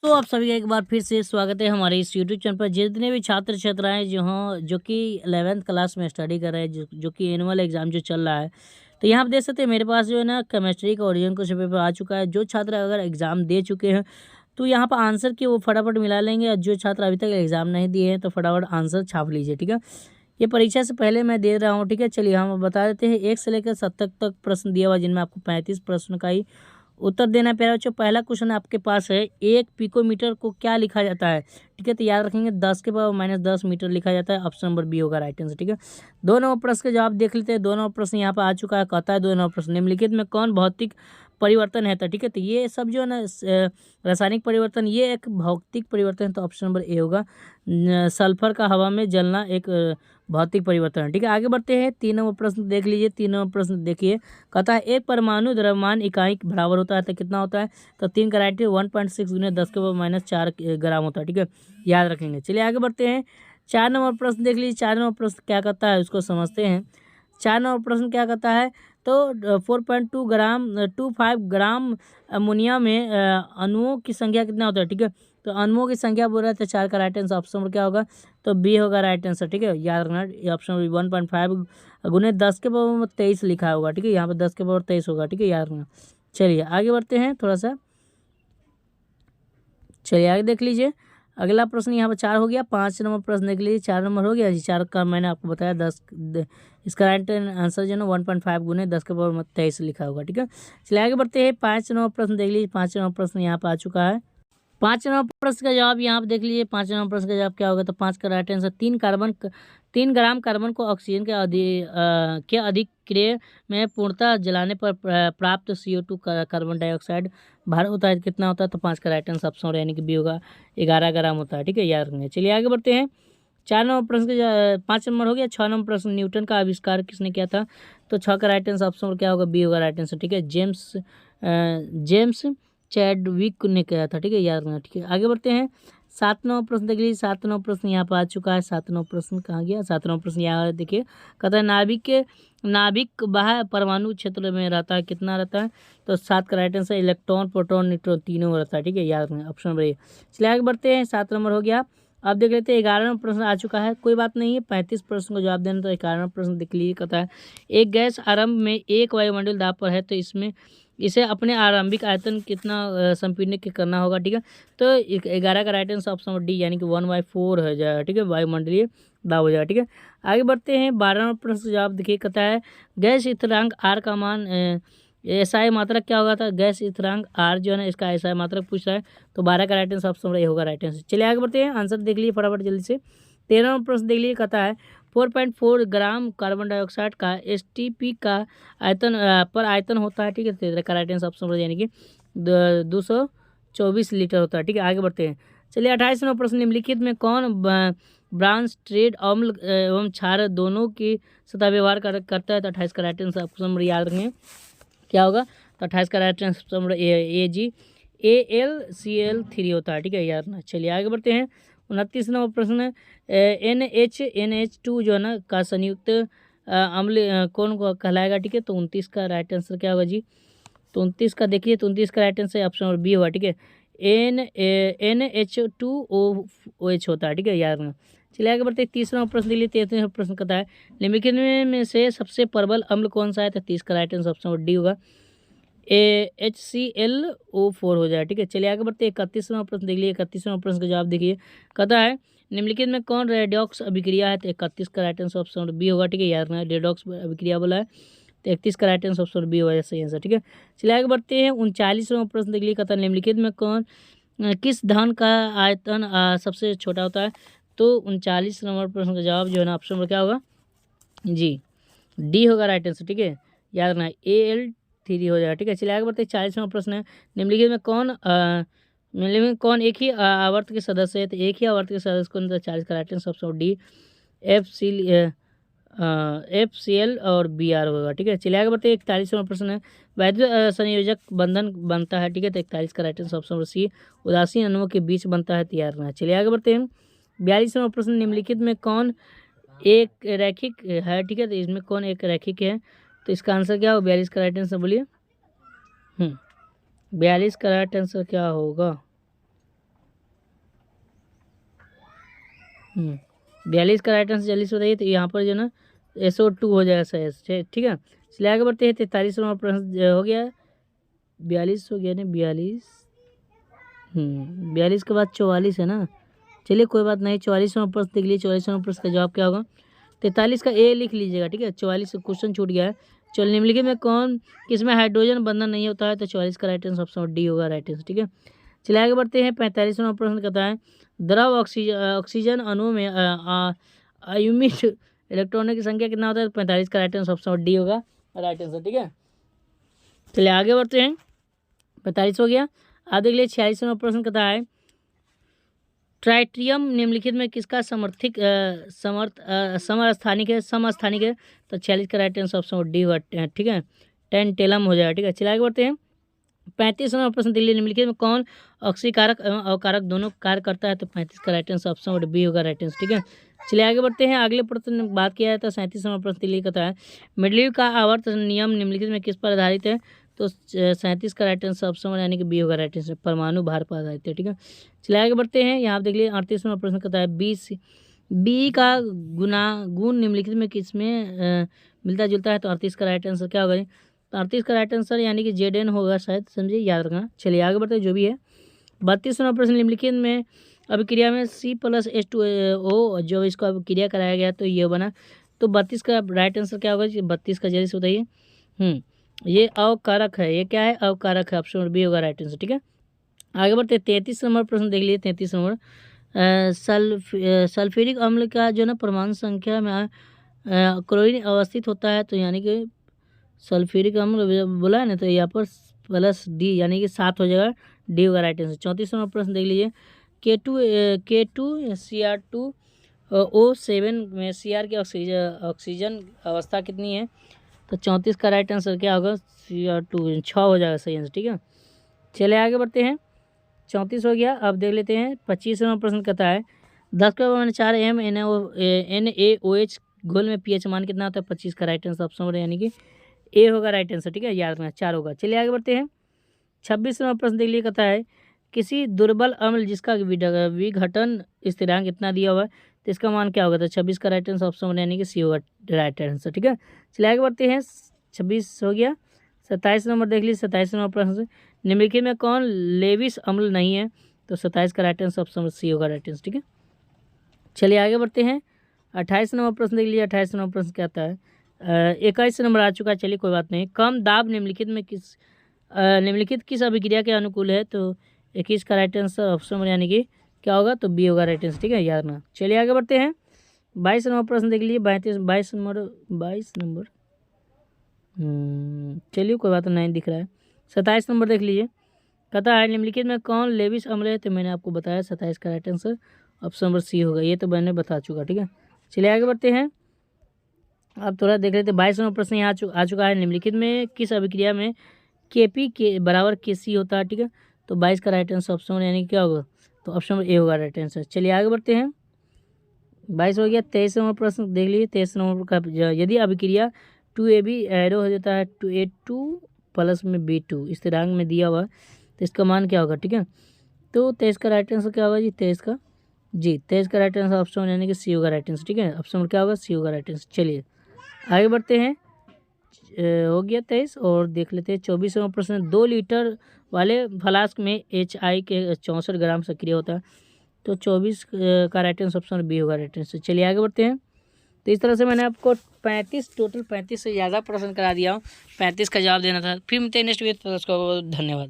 तो आप सभी का एक बार फिर से स्वागत है हमारे इस यूट्यूब चैनल पर। जितने भी छात्र छात्राएं जो कि 11th क्लास में स्टडी कर रहे हैं, जो कि एनुअल एग्जाम जो चल रहा है, तो यहाँ आप देख सकते हैं मेरे पास जो है ना केमिस्ट्री का ओरिजिनल क्वेश्चन पेपर आ चुका है। जो छात्र अगर एग्जाम दे चुके हैं तो यहाँ पर आंसर की वो फटाफट मिला लेंगे, और जो छात्र अभी तक एग्जाम नहीं दिए हैं तो फटाफट आंसर छाप लीजिए, ठीक है। ये परीक्षा से पहले मैं दे रहा हूँ, ठीक है। चलिए हम बता देते हैं। 1 से लेकर 7 तक प्रश्न दिया हुआ, जिनमें आपको 35 प्रश्न का ही उत्तर देना है। प्यारे बच्चों, पहला क्वेश्चन आपके पास है, 1 पिकोमीटर को क्या लिखा जाता है, ठीक है। तो याद रखेंगे 10 के पावर -10 मीटर लिखा जाता है। ऑप्शन नंबर बी होगा राइट आंसर, ठीक है। 2 नंबर प्रश्न का जवाब देख लेते हैं। 2 नंबर प्रश्न यहाँ पर आ चुका है। कहता है 2 नंबर प्रश्न, निम्नलिखित में कौन भौतिक परिवर्तन है, ठीक है। तो ये सब जो है ना रासायनिक परिवर्तन, ये एक भौतिक परिवर्तन है, तो ऑप्शन नंबर ए होगा। सल्फर का हवा में जलना एक भौतिक परिवर्तन है, ठीक है। आगे बढ़ते हैं। 3 नंबर प्रश्न देख लीजिए। 3 नंबर प्रश्न देखिए, कहता है एक परमाणु द्रव्यमान इकाई बराबर होता है तो कितना होता है, तो 3 का राइट 1.6 × 10 के पावर -4 ग्राम होता है, ठीक है। याद रखेंगे। चलिए आगे बढ़ते हैं। 4 नंबर प्रश्न देख लीजिए। 4 नंबर प्रश्न क्या कहता है उसको समझते हैं। 4 नंबर प्रश्न क्या कहता है, तो 4.2 ग्राम 25 ग्राम अमोनिया में अणुओं की संख्या कितना होता है, ठीक है। तो अणुओं की संख्या बोल रहा है, तो 4 का राइट आंसर ऑप्शन नंबर क्या होगा, तो बी होगा राइट आंसर, ठीक है। याद रखना ये ऑप्शन 1.5 × 10 के पावर 23 लिखा होगा, ठीक है। यहाँ पर 10 के पावर 23 होगा, ठीक है। याद रखना। चलिए आगे बढ़ते हैं थोड़ा सा। चलिए आगे देख लीजिए। अगला प्रश्न यहाँ पर 4 हो गया। 5 नंबर प्रश्न देख लीजिए। 4 नंबर हो गया जी। 4 का मैंने आपको बताया 10, इसका राइट आंसर जो है ना 1.5 × 10 के पावर 23 लिखा होगा, ठीक है। चलिए आगे बढ़ते हैं। 5 नंबर प्रश्न देख लीजिए। 5 नंबर प्रश्न यहाँ पर आ चुका है। 5 नंबर प्रश्न का जवाब यहाँ पर देख लीजिए। 5 नंबर प्रश्न का जवाब क्या होगा, तो 5 का राइट आंसर 3 ग्राम कार्बन को ऑक्सीजन के अधिक्रिय में पूर्णतः जलाने पर प्राप्त CO2 कार्बन डाइऑक्साइड भार होता है, कितना होता है, तो 5 का राइट आंसर ऑप्शन यानी कि बी होगा 11 ग्राम होता है, ठीक है। याद रखेंगे। चलिए आगे बढ़ते हैं। 4 नंबर प्रश्न का 5 नंबर हो गया। 6 नंबर प्रश्न, न्यूटन का आविष्कार किसने किया था, तो 6 का राइट आंसर ऑप्शन क्या होगा, बी होगा राइट आंसर, ठीक है। जेम्स चैडविक ने किया था, ठीक है। याद रखना, ठीक है। आगे बढ़ते हैं। 7 नंबर प्रश्न देख लीजिए। 7 नंबर प्रश्न यहाँ पर आ चुका है। 7 नंबर प्रश्न कहाँ गया, 7 नंबर प्रश्न यहाँ देखिए। कहता है नाभिक बाह्य परमाणु क्षेत्र में रहता है, कितना रहता है, तो 7 का right answer electron proton neutron तीनों रहता है, ठीक है। याद रखना ऑप्शन नंबर ए। चलिए आगे बढ़ते हैं। 7 नंबर हो गया। अब देख लेते हैं। 11 नंबर प्रश्न आ चुका है। कोई बात नहीं है, 35 प्रश्न को जवाब देना, तो 11 नंबर प्रश्न देख लीजिए। कहता है एक गैस आरंभ में एक वायुमंडल दाब पर है, तो इसे अपने आरंभिक आयतन कितना संपीड़ित करना होगा, ठीक है। तो 11 का राइट आंसर ऑप्शन डी यानी कि 1/4 हो जाएगा, ठीक है। वायुमंडलीय दाब हो जाएगा, ठीक है। आगे बढ़ते हैं। 12 नंबर प्रश्न का जवाब देखिए। कहता है गैस स्थिरांक आर का मान एसआई मात्रक क्या होगा, था गैस स्थिरांक आर जो है ना, इसका एसआई मात्रक पूछ रहा है, तो 12 का राइट आंसर ऑप्शन ए होगा राइट आंसर। चलिए आगे बढ़ते हैं। आंसर देख लीजिए फटाफट जल्दी से। 13 नंबर प्रश्न देख लीजिए। कहता है 4.4 ग्राम कार्बन डाइऑक्साइड का STP का आयतन होता है, ठीक है। 13 का राइट आंसर ऑप्शन यानी कि 224 लीटर होता है, ठीक है। आगे बढ़ते हैं। चलिए 28 नंबर प्रश्न, निम्नलिखित में कौन ब्रांच ट्रेड अम्ल एवं क्षार दोनों की सतह व्यवहार करता है, तो 28 का राइट आंसर ऑप्शन नंबर याद रखेंगे क्या होगा, तो 28 का राइट आंसर नंबर AgAlCl3 होता है, ठीक है। याद रखना। चलिए आगे बढ़ते हैं। 29 नंबर प्रश्न, NH2 जो है ना का संयुक्त अम्ल कौन को कहलाएगा, ठीक है। तो 29 का राइट आंसर क्या होगा जी, तो 29 का देखिए। तो 29 का right answer option number B होगा, ठीक है। NH2OH होता है, ठीक है। याद रखना। चलिए आगे बढ़ते हैं। 30 नंबर प्रश्न लिए। 33 प्रश्न कहता है निम्नलिखित में से सबसे प्रबल अम्ल कौन सा है, तो 30 का right answer option number D होगा HClO4 हो जाए, ठीक है। चलिए आगे बढ़ते हैं। 31वां प्रश्न देख लीजिए। 31वां प्रश्न का जवाब देखिए। कहता है निम्नलिखित में कौन रेडॉक्स अभिक्रिया है, तो 31 का राइट आंसर ऑप्शन बी होगा, ठीक है। याद रखना रेडॉक्स अभिक्रिया बोला है, तो 31 का राइट आंसर ऑप्शन बी होगा सही आंसर, ठीक है। चलिए आगे बढ़ते हैं। 39वां प्रश्न देख लीजिए। कहता है निम्नलिखित में किस धन का आयतन सबसे छोटा होता है, तो 39 नंबर प्रश्न का जवाब जो है ना ऑप्शन नंबर क्या होगा जी, डी होगा राइट आंसर, ठीक है। याद रखना AL3 हो जाएगा, ठीक है। चलिए आगे बढ़ते हैं। 40वां प्रश्न है निम्नलिखित में कौन एक ही आवर्त के सदस्य है, तो एक ही आवर्त के सदस्य कौन, तो 40 का right answer option D FCL और BR होगा, ठीक है। चलिए आगे बढ़ते हैं। 41वां प्रश्न है वैद्युत संयोजक बंधन बनता है, ठीक है। तो 41 का राइट आंसर ऑप्शन सी उदासीन अणुओं के बीच बनता है, तैयार रखना। चलिए आगे बढ़ते हैं। 42वां प्रश्न निम्नलिखित में कौन एक रैखिक है, ठीक है। तो इसमें कौन एक रैखिक है, तो इसका आंसर क्या होगा, 42 का राइट आंसर बोलिए। 42 का राइट आंसर क्या होगा, 42 का राइट आंसर जल्दी से बताइए। तो यहाँ पर जो ना SO2 हो जाएगा सही, ठीक है। चलिए आगे बढ़ते हैं। 43 नंबर प्रश्न हो गया, 42 हो गया नहीं 42, 42 के बाद 44 है ना। चलिए कोई बात नहीं, 44 नंबर प्रश्न देख लीजिए। 44 नंबर प्रश्न का जवाब क्या होगा? 43 का ए लिख लीजिएगा, ठीक है। 44 क्वेश्चन छूट गया है। चलिए निम्नलिखित में कौन किसमें हाइड्रोजन बंधन नहीं होता है? तो 44 का राइट आंसर ऑप्शन डी होगा राइट आंसर, ठीक है। चलिए आगे बढ़ते हैं। 45 नंबर प्रश्न कहता है द्रव ऑक्सीजन अणु में आयुमित इलेक्ट्रॉनों की संख्या कितना होता है? 45 का राइट आंसर ऑप्शन डी होगा राइट आंसर, ठीक है। चलिए आगे बढ़ते हैं। 45 हो गया। आप देख लीजिए 46 नंबर प्रश्न कहता है ट्राइटियम निम्नलिखित में किसका समस्थानिक है? तो 46 का राइट आंसर ऑप्शन डी होगा, ठीक है। टेंटेलम हो जाएगा, ठीक है। चलिए आगे बढ़ते हैं। 35 नंबर प्रश्न दिल्ली निम्नलिखित में कौन ऑक्सीकारक एवं अवकारक दोनों कार्य करता है? तो 35 का राइट आंसर ऑप्शन बी होगा राइट आंसर, ठीक है। चलिए आगे बढ़ते हैं। अगले प्रश्न बात किया है तो 37 नंबर प्रश्न दिल्ली कहता है मेंडलीव का आवर्त नियम निम्नलिखित में किस पर आधारित है? तो 37 का राइट आंसर ऑप्शन यानी कि बी होगा राइट आंसर, परमाणु भार पर आधारित है, ठीक है। चलिए आगे बढ़ते हैं। यहाँ आप देख लीजिए 38 नंबर प्रश्न कहता है बी का गुण निम्नलिखित में किसमें मिलता जुलता है? तो 38 का राइट आंसर क्या होगा? तो 38 का राइट आंसर यानी कि जेड एन होगा शायद, समझिए याद रखना। चलिए आगे बढ़ते हैं, जो भी है। 32 नंबर प्रश्न निम्नलिखित में अभिक्रिया में C+H2O जो इसको अभिक्रिया कराया गया तो ये बना। तो 32 का राइट आंसर क्या होगा? 32 का जल्दी से बताइए। ये अवकारक है, ये क्या है? अवकारक है, ऑप्शन बी होगा राइट आंसर, ठीक है। आगे बढ़ते 33 नंबर प्रश्न देख लीजिए। 33 नंबर सल्फ्यूरिक अम्ल का जो ना परमाणु संख्या में क्लोरीन अवस्थित होता है। तो यानी कि सल्फ्यूरिक अम्ल बोला है ना, तो यहाँ पर +D यानी कि 7 हो जाएगा, डी होगा राइट आंसर। 34 नंबर प्रश्न देख लीजिए। K2 Cr2O7 में Cr की ऑक्सीजन अवस्था कितनी है? तो 34 का राइट आंसर क्या होगा? Cr2 6 हो जाएगा सही आंसर, ठीक है। चलिए आगे बढ़ते हैं। 34 हो गया। अब देख लेते हैं 25 नंबर प्रश्न कहता है 10⁻4 NaOH घोल में pH मान कितना होता है? 25 का राइट आंसर ऑप्शन यानी कि ए होगा राइट आंसर, ठीक है। याद रखना 4 होगा। चलिए आगे बढ़ते हैं। 26 नंबर प्रश्न देख लीजिए। कहता है किसी दुर्बल अम्ल जिसका विघटन स्थिरांक इतना दिया हुआ है तो इसका मान क्या होगा? तो 26 का राइट आंसर ऑप्शन यानी कि सी होगा राइट आंसर, ठीक है। चलिए आगे बढ़ते हैं। 26 हो गया। 27 नंबर देख लीजिए। 27 नंबर प्रश्न निम्नलिखित में कौन लेविस अम्ल नहीं है? तो 27 का राइट आंसर ऑप्शन सी होगा राइट आंसर, ठीक है। चलिए आगे बढ़ते हैं। 28 नंबर प्रश्न देख लीजिए। 28 नंबर प्रश्न क्या आता है? 21 नंबर आ चुका है, चलिए कोई बात नहीं। कम दाब निम्नलिखित किस अभिक्रिया के अनुकूल है? तो 21 का राइट आंसर ऑप्शन यानी कि क्या होगा? तो बी होगा राइट आंसर, ठीक है, याद रखना। चलिए आगे बढ़ते हैं। 22 नंबर प्रश्न देख लीजिए। 22 नंबर चलिए कोई बात नहीं दिख रहा है। 27 नंबर देख लीजिए। कहता है निम्नलिखित में कौन लेविस अम्ल है? तो मैंने आपको बताया 27 का right answer option number C होगा, ये तो मैंने बता चुका, ठीक है। चलिए आगे बढ़ते हैं। आप थोड़ा देख लेते हैं। 22 नंबर प्रश्न यहाँ आ चुका है। निम्नलिखित में किस अभिक्रिया में Kp के बराबर Kc होता है? ठीक है, तो 22 का राइट आंसर ऑप्शन यानी क्या होगा? तो ऑप्शन नंबर ए होगा राइट आंसर। चलिए आगे बढ़ते हैं। 22 हो गया। 23 नंबर प्रश्न देख लीजिए। 23 नंबर का यदि अभिक्रिया 2AB एरो हो जाता है 2A2 प्लस में B2 स्थिरांक में दिया हुआ तो इसका मान क्या होगा? ठीक है, तो 23 का राइट आंसर क्या होगा जी? 23 का राइट आंसर ऑप्शन यानी कि सी होगा राइट आंसर। ठीक है, ऑप्शन क्या होगा? सी होगा राइट आंसर। चलिए आगे बढ़ते हैं। हो गया 23 और देख लेते हैं 24 नंबर प्रश्न। 2 लीटर वाले फ्लास्क में HI के 64 ग्राम सक्रिय होता है तो 24 का राइट आंसर ऑप्शन बी होगा राइट आंसर। चलिए आगे बढ़ते हैं। तो इस तरह से मैंने आपको 35 से ज़्यादा प्रश्न करा दिया हूँ। 35 का जवाब देना था। फिर मिलते हैं नेक्स्ट वीडियो, तो उसको धन्यवाद।